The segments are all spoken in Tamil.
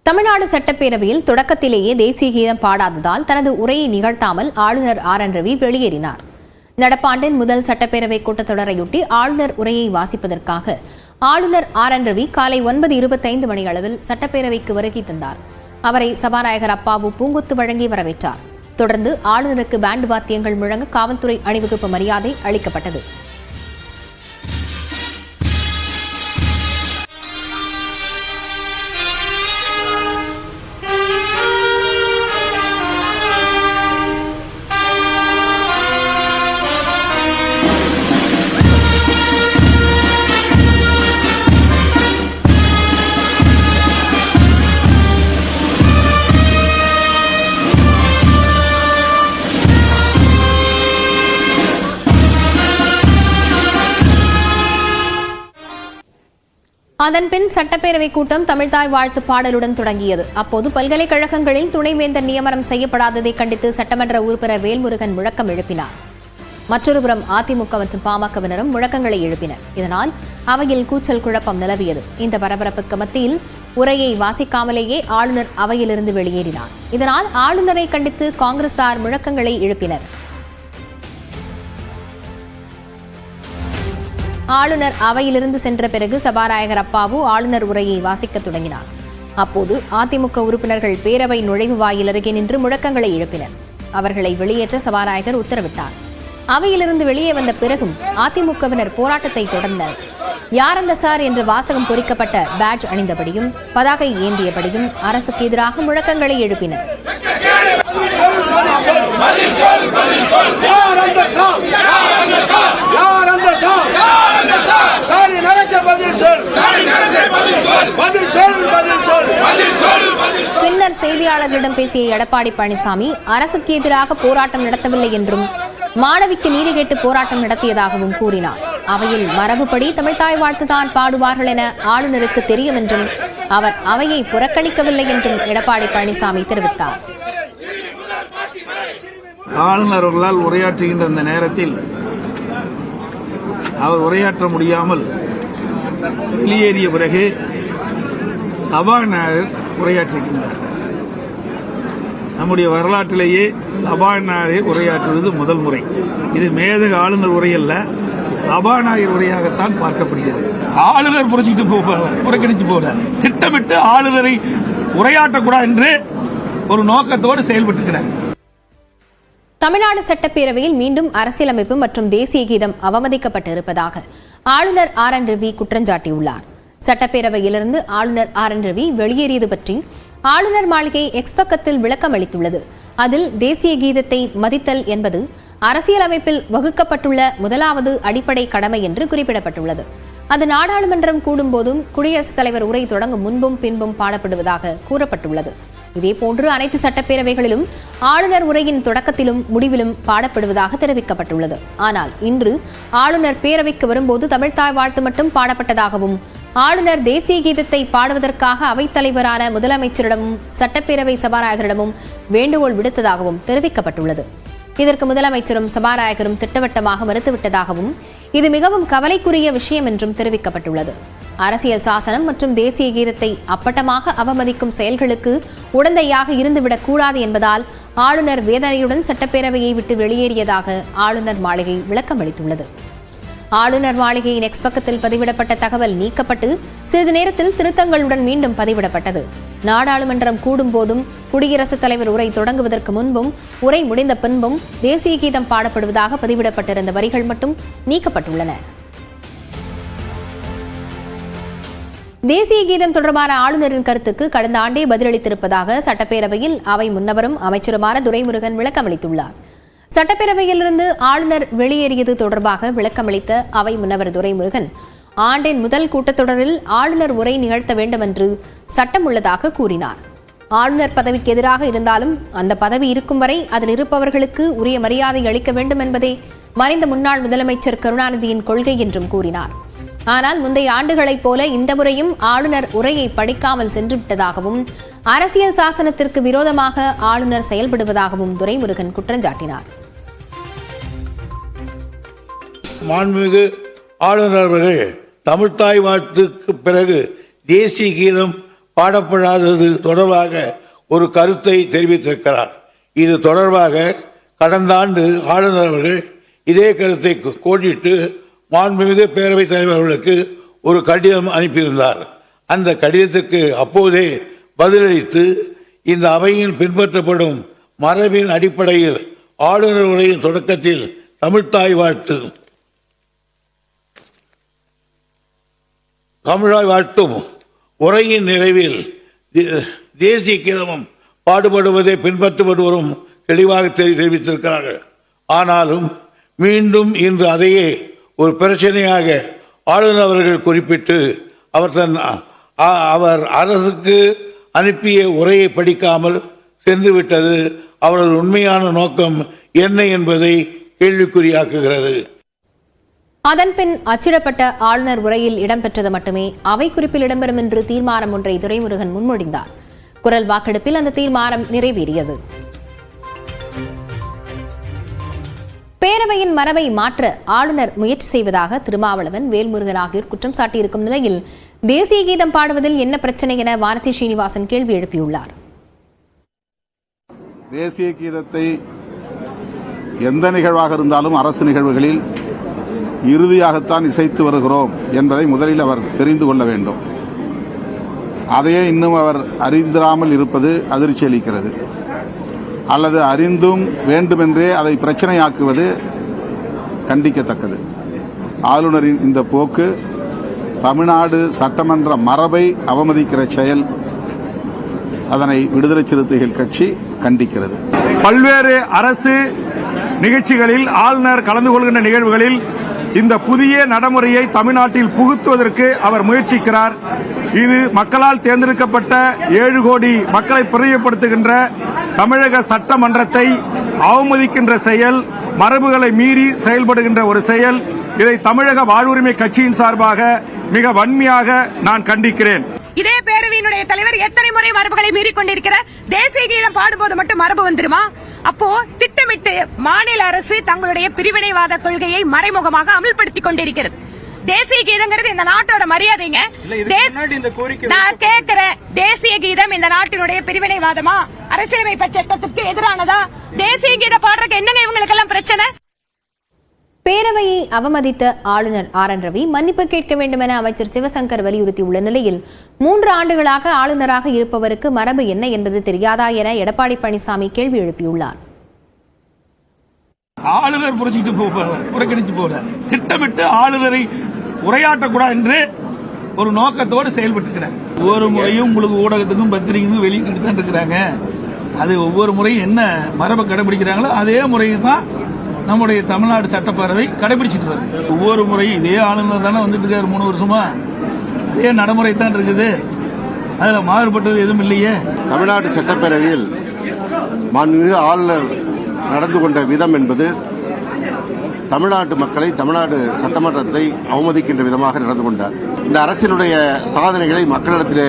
தமிழ்நாடு சட்டப்பேரவையில் தொடக்கத்திலேயே தேசிய கீதம் பாடாததால் தனது உரையை நிகழ்த்தாமல் ஆளுநர் ஆர் என் ரவி வெளியேறினார். நடப்பாண்டின் முதல் சட்டப்பேரவை கூட்டத்தொடரையொட்டி ஆளுநர் உரையை வாசிப்பதற்காக ஆளுநர் ஆர் என் ரவி காலை 9:25 மணியளவில் சட்டப்பேரவைக்கு வருகை தந்தார். அவரை சபாநாயகர் அப்பாவு பூங்கொத்து வழங்கி வரவேற்றார். தொடர்ந்து ஆளுநருக்கு பேண்ட் வாத்தியங்கள் முழங்க காவல்துறை அணிவகுப்பு மரியாதை அளிக்கப்பட்டது. அதன்பின் சட்டப்பேரவை கூட்டம் தமிழ்தாய் வாழ்த்து பாடலுடன் தொடங்கியது. அப்போது பல்கலைக்கழகங்களில் துணைவேந்தர் நியமனம் செய்யப்படாததை கண்டித்து சட்டமன்ற உறுப்பினர் வேல்முருகன் முழக்கம் எழுப்பினார். மற்றொருபுறம் அதிமுக மற்றும் பாமகவினரும் முழக்கங்களை எழுப்பினர். இதனால் அவையில் கூச்சல் குழப்பம் நிலவியது. இந்த பரபரப்புக்கு மத்தியில் உரையை வாசிக்காமலேயே ஆளுநர் அவையிலிருந்து வெளியேறினார். இதனால் ஆளுநரை கண்டித்து காங்கிரசார் முழக்கங்களை எழுப்பினர். ஆளுநர் அவையிலிருந்து சென்ற பிறகு சபாநாயகர் அப்பாவு ஆளுநர் உரையை வாசிக்க தொடங்கினார். அப்போது அதிமுக உறுப்பினர்கள் பேரவை நுழைவு வாயில் அருகே நின்று முழக்கங்களை எழுப்பினர். அவர்களை வெளியேற்ற சபாநாயகர் உத்தரவிட்டார். அவையிலிருந்து வெளியே வந்த பிறகும் அதிமுகவினர் போராட்டத்தை தொடர்ந்தனர். யார் அந்த சார் என்ற வாசகம் பொறிக்கப்பட்ட பேட்ஜ் அணிந்தபடியும் பதாகை ஏந்தியபடியும் அரசுக்கு எதிராக முழக்கங்களை எழுப்பினர். பின்னர் செய்தியாளர்களிடம் பேசிய எடப்பாடி பழனிசாமி அரசுக்கு எதிராக போராட்டம் நடத்தவில்லை என்றும் மாணவிக்கு நீதி கேட்டு போராட்டம் நடத்தியதாகவும் கூறினார். அவையில் மரபுப்படி தமிழ்தாய் வாழ்த்துதான் பாடுவார்கள் என ஆளுநருக்கு தெரியும் என்றும் அவர் அவையை புறக்கணிக்கவில்லை என்றும் எடப்பாடி பழனிசாமி தெரிவித்தார். ஆளுநர் அவர்களால் உரையாற்றுகின்ற அந்த நேரத்தில் அவர் உரையாற்ற முடியாமல் வெளியேறிய பிறகு சபாநாயகர் உரையாற்றுகின்றார். நம்முடைய வரலாற்றிலேயே சபாநாயகர் உரையாற்றுவது முதல் முறை. இது மேதக ஆளுநர் உரை அல்ல, சபாநாயகர் உரையாகத்தான் பார்க்கப்படுகிறது. ஆளுநர் புறக்கணித்து போற திட்டமிட்டு ஆளுநரை உரையாற்றக்கூடாது என்று ஒரு நோக்கத்தோடு செயல்பட்டுகிறார். தமிழ்நாடு சட்டப்பேரவையில் மீண்டும் அரசியலமைப்பு மற்றும் தேசிய கீதம் அவமதிக்கப்பட்டிருப்பதாக ஆளுநர் ஆர் என் ரவி குற்றஞ்சாட்டியுள்ளார். சட்டப்பேரவையிலிருந்து ஆளுநர் ஆர் என் ரவி வெளியேறியது பற்றி ஆளுநர் மாளிகை எக்ஸ் பக்கத்தில் விளக்கம் அளித்துள்ளது. அதில் தேசிய கீதத்தை மதித்தல் என்பது அரசியலமைப்பில் வகுக்கப்பட்டுள்ள முதலாவது அடிப்படை கடமை என்று குறிப்பிடப்பட்டுள்ளது. அது நாடாளுமன்றம் கூடும்போதும் குடியரசுத் தலைவர் உரை தொடங்கும் முன்பும் பின்பும் பாடப்படுவதாக கூறப்பட்டுள்ளது. இதேபோன்று அனைத்து சட்டப்பேரவைகளிலும் ஆளுநர் உரையின் தொடக்கத்திலும் முடிவிலும் பாடப்படுவதாக தெரிவிக்கப்பட்டுள்ளது. ஆனால் இன்று ஆளுநர் பேரவைக்கு வரும்போது தமிழ்தாய் வாழ்த்து மட்டும் பாடப்பட்டதாகவும் ஆளுநர் தேசிய கீதத்தை பாடுவதற்காக அவைத்தலைவரான முதலமைச்சரிடமும் சட்டப்பேரவை சபாநாயகரிடமும் வேண்டுகோள் விடுத்ததாகவும் தெரிவிக்கப்பட்டுள்ளது. இதற்கு முதலமைச்சரும் சபாநாயகரும் திட்டவட்டமாக மறுத்துவிட்டதாகவும் இது மிகவும் கவலைக்குரிய விஷயம் என்றும் தெரிவிக்கப்பட்டுள்ளது. அரசியல் சாசனம் மற்றும் தேசிய கீதத்தை அப்பட்டமாக அவமதிக்கும் செயல்களுக்கு உடந்தையாக இருந்துவிடக் கூடாது என்பதால் ஆளுநர் வேதனையுடன் சட்டப்பேரவையை விட்டு வெளியேறியதாக ஆளுநர் மாளிகை விளக்கம் அளித்துள்ளது. ஆளுநர் மாளிகையின் எக்ஸ் பக்கத்தில் பதிவிடப்பட்ட தகவல் நீக்கப்பட்டு சிறிது நேரத்தில் திருத்தங்களுடன் மீண்டும் பதிவிடப்பட்டது. நாடாளுமன்றம் கூடும் போதும் குடியரசுத் தலைவர் உரை தொடங்குவதற்கு முன்பும் உரை முடிந்த பின்பும் தேசிய கீதம் பாடப்படுவதாக பதிவிடப்பட்டிருந்த வரிகள் மட்டும் நீக்கப்பட்டுள்ளன. தேசிய கீதம் தொடர்பான ஆளுநரின் கருத்துக்கு கடந்த ஆண்டே பதிலளித்திருப்பதாக சட்டப்பேரவையில் அவை முன்னவரும் அமைச்சருமான துரைமுருகன் விளக்கமளித்துள்ளார். சட்டப்பேரவையிலிருந்து ஆளுநர் வெளியேறியது தொடர்பாக விளக்கமளித்த அவை முன்னவர் துரைமுருகன் ஆண்டின் முதல் கூட்டத்தொடரில் ஆளுநர் உரை நிகழ்த்த வேண்டும் என்று சட்டம் உள்ளதாக கூறினார். ஆளுநர் பதவிக்கு எதிராக இருந்தாலும் அந்த பதவி இருக்கும் வரை அதில் இருப்பவர்களுக்கு உரிய மரியாதை அளிக்க வேண்டும் என்பதே மறைந்த முன்னாள் முதலமைச்சர் கருணாநிதியின் கொள்கை என்றும் கூறினார். ஆனால் முந்தைய ஆண்டுகளைப் போல இந்த முறையும் ஆளுநர் உரையை படிக்காமல் சென்றுவிட்டதாகவும் அரசியல் சாசனத்திற்கு விரோதமாக ஆளுநர் செயல்படுவதாகவும் துரைமுருகன் குற்றஞ்சாட்டினார். மாண்புமிகு ஆளுநர் அவர்கள் தமிழ்தாய் வாழ்த்துக்கு பிறகு தேசிய கீதம் பாடப்படாதது தொடர்பாக ஒரு கருத்தை தெரிவித்திருக்கிறார். இது தொடர்பாக கடந்த ஆண்டு ஆளுநர் அவர்கள் இதே கருத்தை கோடிட்டு மாண்புமிகு பேரவைத் தலைவர் அவர்களுக்கு ஒரு கடிதம் அனுப்பியிருந்தார். அந்த கடிதத்திற்கு அப்போதே பதிலளித்து இந்த அவையில் பின்பற்றப்படும் மரபின் அடிப்படையில் ஆளுநர் உரையின் தொடக்கத்தில் தமிழ்த்தாய் வாழ்த்தும் உரையின் நிறைவில் தேசிய கீதமும் பாடுபடுவதை பின்பற்றப்பட்டு வரும் தெளிவாக தெரிவித்திருக்கிறார்கள். ஆனாலும் மீண்டும் இன்று அதையே ஒரு பிரச்சனையாக ஆளுநர் அவர்கள் குறிப்பிட்டு அவர் அரசுக்கு அனுப்பிய உரையை படிக்காமல் சென்றுவிட்டது அவரது உண்மையான நோக்கம் என்ன என்பதை கேள்விக்குறியாக்குகிறது. அதன்பின் அச்சிடப்பட்ட ஆளுநர் உரையில் இடம்பெற்றது மட்டுமே அவை குறிப்பில் இடம்பெறும் என்று தீர்மானம் ஒன்றை துரைமுருகன் முன்மொழிந்தார். குரல் வாக்கெடுப்பில் அந்த தீர்மானம் நிறைவேறியது. பேரவையின் மரபை மாற்ற ஆளுநர் முயற்சி செய்வதாக திருமாவளவன், வேல்முருகன் ஆகியோர் குற்றம் சாட்டியிருக்கும் நிலையில் தேசிய கீதம் பாடுவதில் என்ன பிரச்சனை என வானதி ஸ்ரீனிவாசன் கேள்வி எழுப்பியுள்ளார். தேசிய கீதத்தை எந்த நிகழ்வாக இருந்தாலும் அரசு நிகழ்வுகளில் இறுதியாகத்தான் இசைத்து வருகிறோம் என்பதை முதலில் அவர் தெரிந்து கொள்ள வேண்டும். அதையே இன்னும் அவர் அறிந்திராமல் இருப்பது அதிர்ச்சி அளிக்கிறது. அல்லது அறிந்தும் வேண்டுமென்றே அதை பிரச்சனையாக்குவது கண்டிக்கத்தக்கது. ஆளுநரின் இந்த போக்கு தமிழ்நாடு சட்டமன்ற மரபை அவமதிக்கிற செயல். அதனை விடுதலை சிறுத்தைகள் கட்சி கண்டிக்கிறது. பல்வேறு அரசு நிகழ்ச்சிகளில் ஆளுநர் கலந்து கொள்கின்ற நிகழ்வுகளில் இந்த புதிய நடைமுறையை தமிழ்நாட்டில் புகுத்துவதற்கு அவர் முயற்சிக்கிறார். இது மக்களால் தேர்ந்தெடுக்கப்பட்ட 7 கோடி மக்களை பிரதிநிதித்துவப்படுத்துகின்ற தமிழக சட்டமன்றத்தை அவமதிக்கின்ற செயல், மரபுகளை மீறி செயல்படுகின்ற ஒரு செயல். இதை தமிழக வாழ்வுரிமை கட்சியின் சார்பாக மிக வன்மையாக நான் கண்டிக்கிறேன். இதே பேரவையினுடைய தலைவர் எத்தனை முறை மரபுகளை மீறிக் கொண்டிருக்கிறார். தேசிய கீதம் பாடும்போது மட்டும் மரபு வந்துருமா? அப்போ திட்டமிட்டு மாநில அரசு தங்களுடைய பிரிவினைவாத கொள்கையை மறைமுகமாக அமல்படுத்திக் கொண்டிருக்கிறது. தேசிய கீதங்கிறது இந்த நாட்டோட மரியாதைங்க. நான் கேட்கிறேன், தேசிய கீதம் இந்த நாட்டினுடைய பிரிவினைவாதமா, அரசியலமைப்பு சட்டத்துக்கு எதிரானதா? தேசிய கீதம் பாடுறதுக்கு என்னங்க இவங்களுக்கு எல்லாம் பிரச்சனை? பேரவையை அவமதித்த ஆளுநர் ஆர்.என். ரவி மன்னிப்பு கேட்க வேண்டும் என அமைச்சர் சிவசங்கர் வலியுறுத்தியுள்ள நிலையில் 3 ஆண்டுகளாக ஆளுநராக இருப்பவருக்கு மரபு என்ன என்பது தெரியாதா என எடப்பாடி பழனிசாமி கேள்வி எழுப்பியுள்ளார். ஆளுநர் புறக்கணித்து போல திட்டமிட்டு ஆளுநரை உரையாற்றக்கூடாது என்று ஒரு நோக்கத்தோடு செயல்பட்டுக்கிறாங்க. ஒவ்வொரு முறையும் உங்களுக்கு ஊடகத்துக்கும் பத்திரிகைக்கும் வெளியிட்டு தான் இருக்கிறாங்க. அது ஒவ்வொரு முறையும் என்ன மரபை கடைபிடிக்கிறாங்களோ அதே முறையை தான் நம்முடைய தமிழ்நாடு சட்டப்பேரவை கடைபிடிச்சிட்டு வருது. ஒவ்வொரு முறையும் இதே ஆளுநர் தானே வந்துட்டு இருக்காரு 3 வருஷமா. அதே நடைமுறை தான் இருக்குது. அதில் மாறுபட்டது எதுவும் இல்லையே. தமிழ்நாடு சட்டப்பேரவையில் மாண்புமிகு ஆளுநர் நடந்து கொண்ட விதம் என்பது தமிழ்நாட்டு மக்களை, தமிழ்நாடு சட்டமன்றத்தை அவமதிக்கின்ற விதமாக நடந்து கொண்டார். இந்த அரசினுடைய சாதனைகளை மக்களிடத்திலே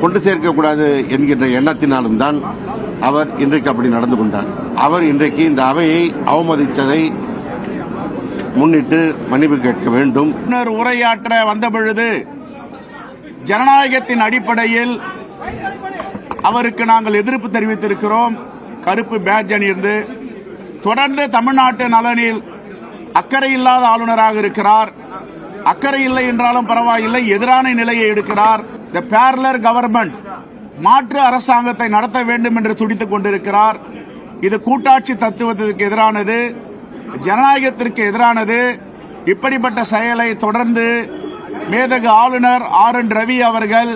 கொண்டு சேர்க்கக்கூடாது என்கின்ற எண்ணத்தினாலும் தான் அவர் இன்றைக்கு அப்படி நடந்து கொண்டார். அவர் இன்றைக்கு இந்த அவையை அவமதித்ததை முன்னிட்டு மன்னிப்பு கேட்க வேண்டும். உரையாற்ற வந்த பொழுது ஜனநாயகத்தின் அடிப்படையில் அவருக்கு நாங்கள் எதிர்ப்பு தெரிவித்திருக்கிறோம். கருப்பு பேட்ஜ் அணிந்து தொடர்ந்து தமிழ்நாட்டு நலனில் அக்கறை இல்லாத ஆளுநராக இருக்கிறார். அக்கறை இல்லை என்றாலும் பரவாயில்லை, எதிரான நிலையை எடுக்கிறார். தி பேரலர் கவர்மெண்ட், மாற்று அரசாங்கத்தை நடத்த வேண்டும் என்று துடித்துக் கொண்டிருக்கிறார். இது கூட்டாட்சி தத்துவத்திற்கு எதிரானது, ஜனநாயகத்திற்கு எதிரானது. இப்படிப்பட்ட செயலை தொடர்ந்து மேதகு ஆளுநர் ஆர்.என். ரவி அவர்கள்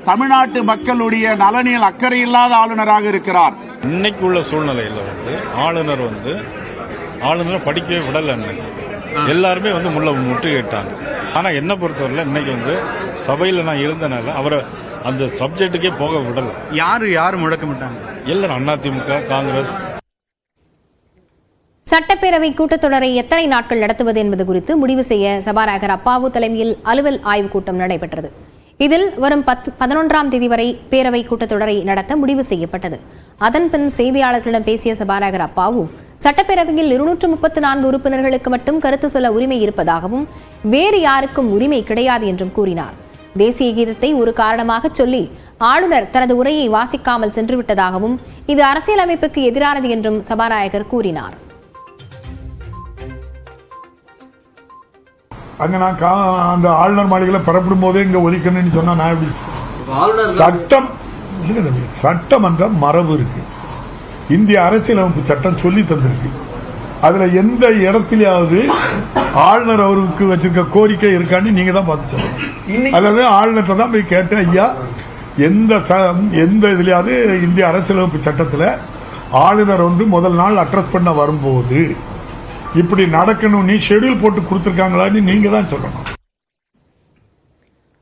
தமிழ்நாட்டு மக்களுடைய நலனில் அக்கறை இல்லாத ஆளுநராக இருக்கிறார். இன்னைக்கு உள்ள சூழ்நிலையில் ஆளுநரை படிக்கவே விடல. எல்லாருமே முட்டுக்கிட்டாங்க. ஆனா என்ன பொறுத்தவரையில் இன்னைக்கு சபையில் நான் இருந்தனால அவரை அந்த சப்ஜெக்டுக்கே போக விடல. யாரு முழக்கமிட்டாங்க? எல்லாரும் அதிமுக, காங்கிரஸ். சட்டப்பேரவை கூட்டத்தொடரை எத்தனை நாட்கள் நடத்துவது என்பது குறித்து முடிவு செய்ய சபாநாயகர் அப்பாவு தலைமையில் அலுவல் ஆய்வுக் கூட்டம் நடைபெற்றது. இதில் வரும் 11ஆம் தேதி வரை பேரவை கூட்டத்தொடரை நடத்த முடிவு செய்யப்பட்டது. அதன்பின் செய்தியாளர்களிடம் பேசிய சபாநாயகர் அப்பாவு, சட்டப்பேரவையில் 234 உறுப்பினர்களுக்கு மட்டும் கருத்து சொல்ல உரிமை இருப்பதாகவும் வேறு யாருக்கும் உரிமை கிடையாது என்றும் கூறினார். தேசிய கீதத்தை ஒரு காரணமாக சொல்லி ஆளுநர் தனது உரையை வாசிக்காமல் சென்றுவிட்டதாகவும் இது அரசியலமைப்புக்கு எதிரானது என்றும் சபாநாயகர் கூறினார். அங்க நான் அந்த ஆளுநர் மாளிகையில பரப்பிடும் போதே இங்க ஒலிக்கணும்னு சொன்னா நான் எப்படி சட்டமன்ற மரபு இருக்கு, இந்திய அரசியலமைப்பு சட்டம் சொல்லி தந்திருக்கு. அதுல எந்த இடத்திலாவது ஆளுநர் அவருக்கு வச்சிருக்க கோரிக்கை இருக்கான்னு நீங்க தான் பார்த்து சொல்லணும். அல்லது ஆளுநர்கிட்ட தான் போய் கேட்டேன், ஐயா எந்த இதுலயாவது இந்திய அரசியலமைப்பு சட்டத்துல ஆளுநர் முதல் நாள் அட்ரஸ் பண்ண வரும்போது இப்படி நடக்கணும் நீ ஷெட்யூல் போட்டு கொடுத்திருக்காங்களான்னு நீங்க தான் சொல்லணும்.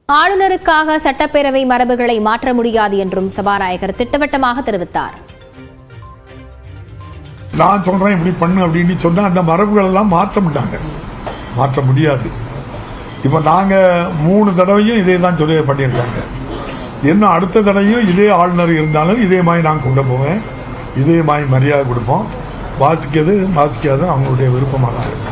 ஆளுநருக்காக சட்டப்பேரவை மரபுகளை மாற்ற முடியாது என்றும் சபாநாயகர் திட்டவட்டமாக தெரிவித்தார். நான் சொல்றேன் இப்படி பண்ணு அப்படின்னு சொன்னா அந்த மரபுகள் எல்லாம் மாற்ற முடியாது. இப்ப நாங்க 3 தடவையும் இதே தான் சொல்லி பண்ணியிருக்காங்க. இன்னும் அடுத்த தடவையும் இதே ஆளுநர் இருந்தாலும் இதே மாதிரி நான் கொண்டு போவேன், இதே மாதிரி மரியாதை கொடுப்போம். வாசிக்காது அவங்களுடைய விருப்பமாக தான் இருக்கும்.